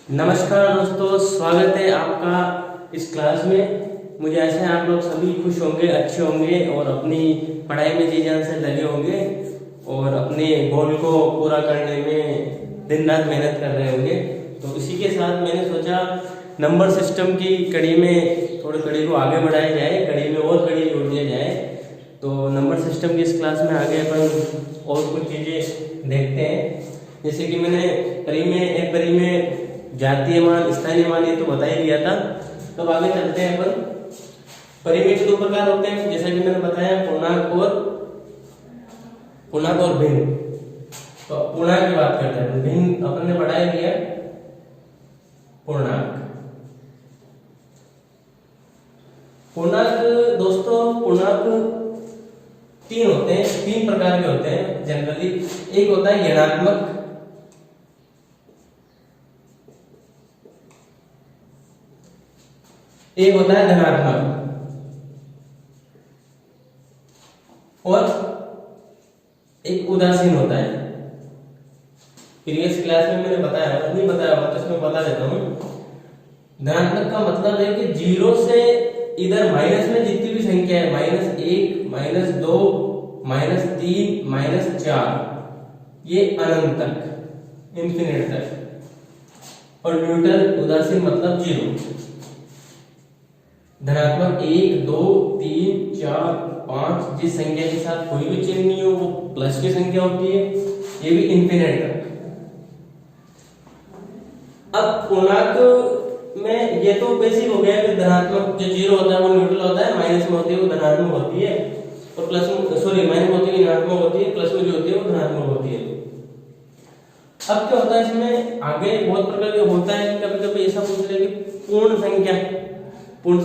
नमस्कार दोस्तों, स्वागत है आपका इस क्लास में। मुझे ऐसे आप लोग सभी खुश होंगे, अच्छे होंगे और अपनी पढ़ाई में जी जान से लगे होंगे और अपने गोल को पूरा करने में दिन रात मेहनत कर रहे होंगे। तो इसी के साथ मैंने सोचा नंबर सिस्टम की कड़ी में थोड़ी कड़ी को आगे बढ़ाया जाए, कड़ी में और कड़ी जोड़ दिया जाए। तो नंबर सिस्टम की इस क्लास में आगे अपन और कुछ चीज़ें देखते हैं। जैसे कि मैंने परी में जातीय मान, स्थानीय मान ये तो बता ही दिया था। तब आगे चलते हैं अपन। परिमेय के दो प्रकार होते हैं, जैसा कि मैंने बताया, पूर्णांक और भिन्न। तो पूर्णांक की बात करते हैं, भिन्न अपन ने पढ़ा ही दिया। पूर्णांक दोस्तों, पूर्णांक तीन होते हैं, तीन प्रकार के होते हैं जनरली। एक होता है ऋणात्मक, एक होता है धनात्मक और एक उदासीन होता है। प्रीवियस क्लास में मैंने बताया, नहीं बताया होगा तो इसमें बता देता हूं। धनात्मक का मतलब है कि जीरो से इधर माइनस में जितनी भी संख्या है, -1, -2, -3, -4, ये अनंत तक, इंफिनिट तक। और न्यूट्रल उदासीन मतलब जीरो। धनात्मक 1, 2, 3, 4, 5 जिस संख्या के साथ कोई भी चिन्ह नहीं हो वो प्लस की संख्या होती है, ये भी इंफिनिट तक। अब पूर्णांक में ये तो बेसिक हो गया कि धनात्मक जो जीरो होता है वो न्यूट्रल होता है, माइनस में होती है वो धनात्मक होती है, और प्लस में माइनस में होती है ऋणात्मक होती है, प्लस में जो होती है वो धनात्मक होती है। अब क्या होता है इसमें आगे बहुत प्रकार के होता है। कभी कभी ऐसा पूछ ले कि पूर्ण संख्या कौन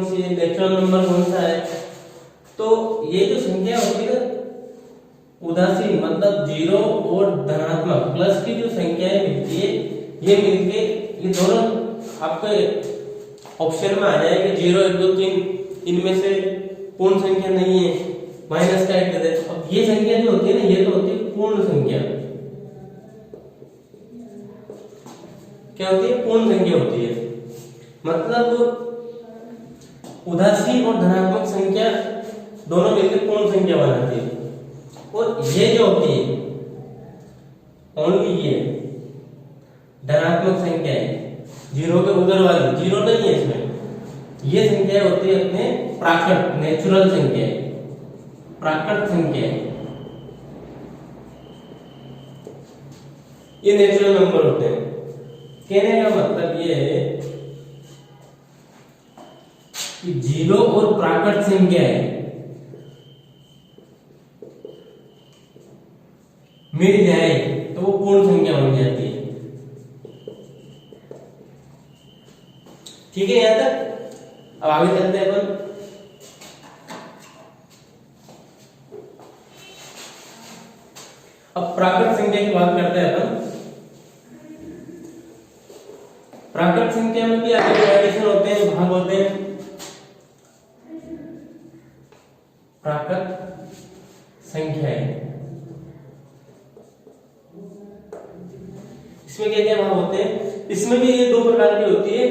सी है, नेचुरल नंबर कौन सा है। तो ये जो संख्या होती है उदासीन मतलब जीरो और धनात्मक प्लस की जो संख्याएं मिलती है, ये मिलके ये दोनों आपके ऑप्शन में आ जाएगा। 0, 1, 2, 3 इनमें से पूर्ण संख्या नहीं है, माइनस का एक दे दे। अब ये संख्या जो होती है ना, ये तो होती है पूर्ण संख्या। क्या होती है? पूर्ण संख्या होती है। मतलब उदासीन और धनात्मक संख्या दोनों मिलकर पूर्ण संख्या बनाती है। और ये जो होती है ओनली ये धनात्मक संख्या है, जीरो के उधर वाली, जीरो नहीं है इसमें। ये संख्या होती है अपने प्राकृत नेचुरल संख्या, प्राकृत संख्या, ये नेचुरल नंबर होते हैं। कहने का मतलब ये है कि जीरो और प्राकृत संख्या है मिल जाए तो वो पूर्ण संख्या बन जाती है। ठीक है यहां तक? अब आगे चलते हैं अपन। अब प्राकृत संख्या की बात करते हैं अपन। प्राकृत संख्या में भी आगे डिवाइडेशन होते हैं, भाग होते हैं। प्राकृत संख्याएं, इसमें क्या क्या भाग होते हैं? इसमें भी ये दो प्रकार की होती है।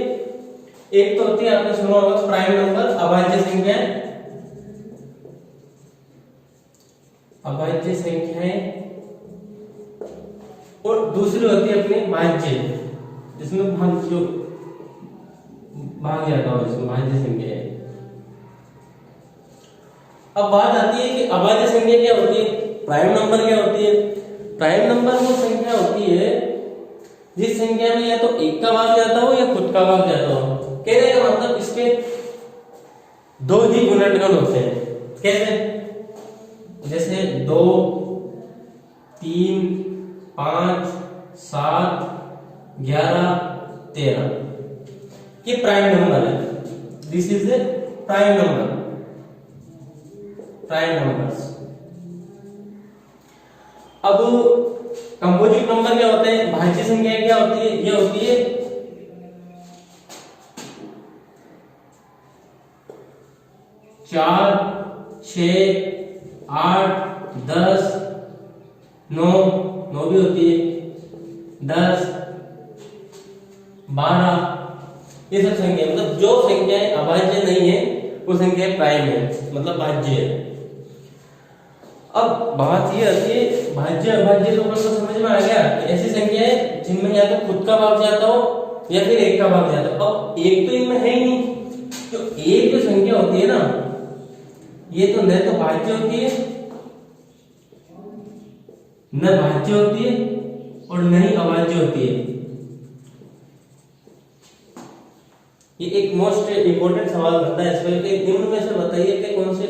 एक तो होती है, आपने सुना होगा, प्राइम नंबर, अभाज्य संख्याएं, अभाज्य संख्याएं। और दूसरी होती है अपनी भाज्य, जिसमें भाग जाता हो, इसमें भाज्य संख्या है। अब बात आती है कि अभाज्य संख्या क्या होती है, प्राइम नंबर क्या होती है। प्राइम नंबर वो संख्या होती है जिस संख्या में या तो एक का भाग जाता हो या खुद का भाग जाता हो। कहने का मतलब इसके दो ही गुणनखंड होते हैं। कैसे? जैसे 2, 3, 5, 7, 11, 13 ये प्राइम नंबर है। This is a prime number, prime numbers. अब कंपोजिट नंबर क्या होते हैं, भाज्य संख्या क्या होती है? ये होती है 4, 6, 8, 10, 9 भी होती है, 10, 12, ये सब संख्या मतलब जो संख्याएं अभाज्य नहीं है वो संख्या प्राइम है, मतलब भाज्य है। अब बात ये आती है भाज्य अभाज्य, तो अपन को समझ में आ गया कि ऐसी संख्याएं जिनमें या तो खुद का भाग जाता हो या फिर एक का भाग जाता हो। अब एक तो इनमें है ही नहीं, तो एक जो संख्या होती है ना, ये तो न तो भाज्य होती है, न भाज्य होती है और न ही अभाज्य होती है। ये एक मोस्ट इंपोर्टेंट सवाल बनता है इस पर कि निम्न में से बताइए कि कौन से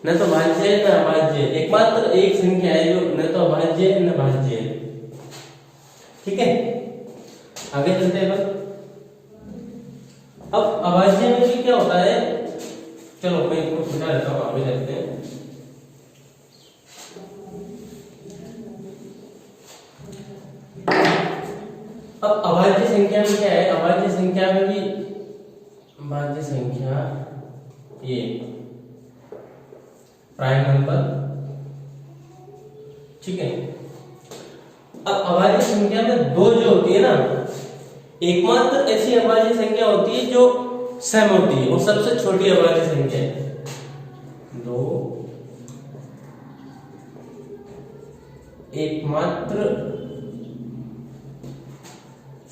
न तो भाज्य है न अभाज्य है। एकमात्र एक संख्या है जो न तो अभाज्य है न भाज्य है। ठीक है, आगे चलते हैं। अब अभाज्य में भी क्या होता है, चलो मैं इसको समझा देता हूँ, आगे चलते हैं। अब अभाज्य संख्या में क्या है, अभाज्य संख्या में भी अभाज्य संख्या ये प्राइम नंबर, ठीक है। अब अभाज्य संख्या में दो जो होती है ना, एकमात्र ऐसी अभाज्य संख्या होती है जो सम होती है, वो सबसे छोटी अभाज्य संख्या है। दो एकमात्र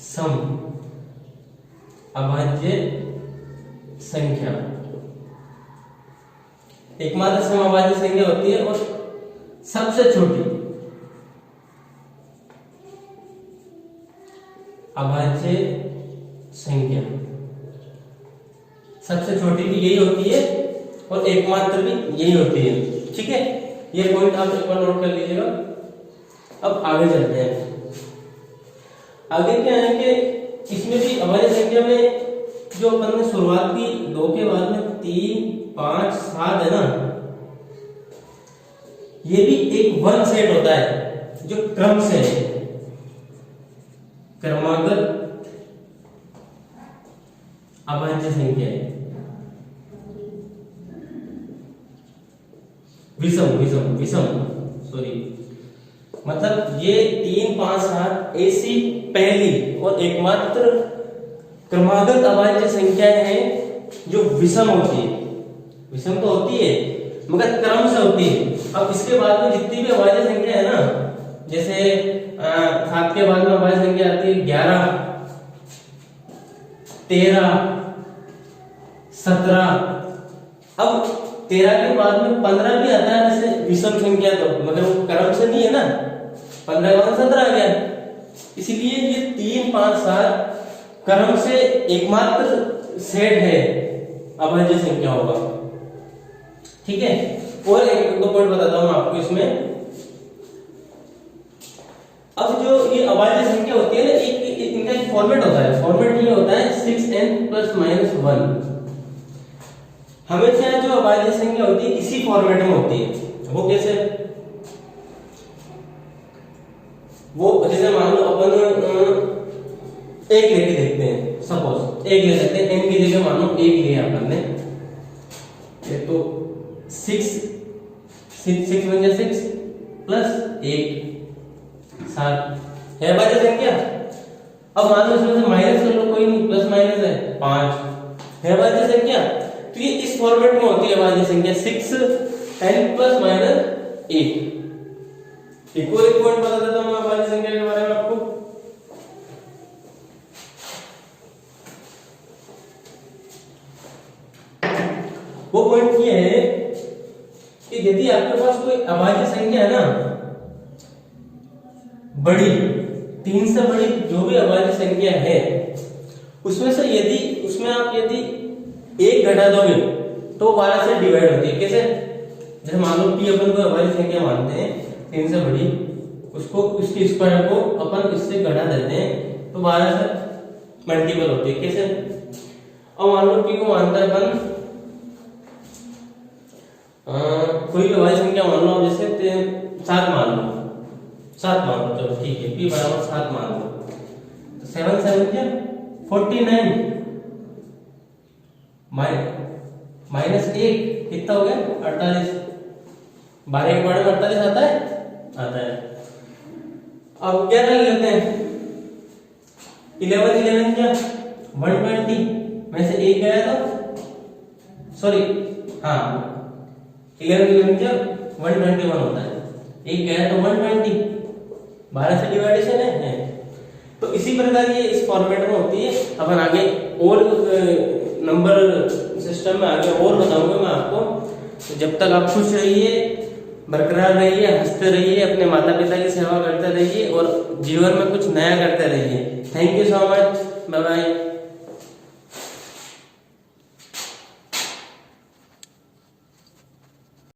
सम अभाज्य संख्या, एकमात्र सम अभाज्य संख्या होती है और सबसे छोटी अभाज्य संख्या, सबसे छोटी भी यही होती है और एकमात्र भी यही होती है। ठीक है, ये पॉइंट आप एक बार नोट कर लीजिएगा। अब आगे चलते हैं। आगे क्या है कि इसमें भी अभाज्य संख्या में जो अपन ने शुरुआत की 2 के बाद में 3, 5, 7 है ना, ये भी एक वन सेट होता है जो क्रम से है, क्रमागत अभाज्य संख्या है। विषम सॉरी, मतलब ये 3, 5, 7 ऐसी पहली और एकमात्र क्रमागत अभाज्य संख्याएं हैं जो विषम होती है। विषम तो होती है मगर क्रम से होती है। अब इसके बाद में जितनी भी अभाज्य संख्या है ना, जैसे 7 के बाद में अभाज्य संख्या आती है 11, 13, 17। अब 13 के बाद में 15 भी आता है वैसे विषम संख्या, तो मगर वो क्रम से नहीं है ना, 15 के बाद 17 आ गया। इसलिए ये 3, 5, 7 क्रम से एकमात्र सेट है अभाज्य संख्या होगा। ठीक है, और एक दो पॉइंट बताता हूं आपको इसमें। अब जो ये अभाज्य संख्या होती है ना, इनका एक फॉर्मेट होता है। फॉर्मेट ये होता है 6n + -1। हमेशा जो अभाज्य संख्या होती है इसी फॉर्मेट में होती है। वो कैसे, वो जैसे मान लो अपन एक लेके देखते हैं, सपोज एक ले लेते हैं, n की जगह मान लो 1 लिया अपन ने, ये तो 6 बन गया, 6 + 1 7 है अभाज्य संख्या। अब मान लो इसमें से माइनस कर लो, कोई नहीं, प्लस माइनस है 5 है अभाज्य संख्या। तो ये इस फॉर्मेट में होती है अभाज्य संख्या 6n + -1। एक और एक पॉइंट बता देता हूं मैं अभाज्य संख्या के बारे में आपको। वो पॉइंट ये है कि यदि आपके पास कोई अभाज्य संख्या है ना, बड़ी 3 से बड़ी जो भी अभाज्य संख्या है, उसमें से यदि उसमें आप यदि 1 घटा दोगे तो 12 से डिवाइड होती है। कैसे, जैसे मान लो p अपन को अभाज्य संख्या मानते हैं 3 से बड़ी, उसको उसके स्क्वायर को अपन इससे घटा देते हैं तो 12 से मल्टीपल होती है। कैसे, अब मान लो p को मानता है अपन कोई भी अभाज्य संख्या मान लो, जैसे 7 मान लो, 7 मान लो, चलो ठीक है, p = 7 मान लो, तो 7 7 क्या 49 -1 कितना हो गया 48। 12 के बाद में 48 आता है। अब 11 लेते हैं, 11 11 जा 120 में से एक गया तो सॉरी हाँ 11 11 जा 121 होता है, एक गया तो 120, 12 से डिवाइडेशन है। तो इसी प्रकार ये इस फॉर्मेट में होती है। अपन आगे और नंबर सिस्टम में आगे और बताऊंगा मैं आपको। तो जब तक आप खुश रहिए, बरकरार रहिए, हंसते रहिए, अपने माता पिता की सेवा करते रहिए और जीवन में कुछ नया करते रहिए। Thank you so much, bye bye.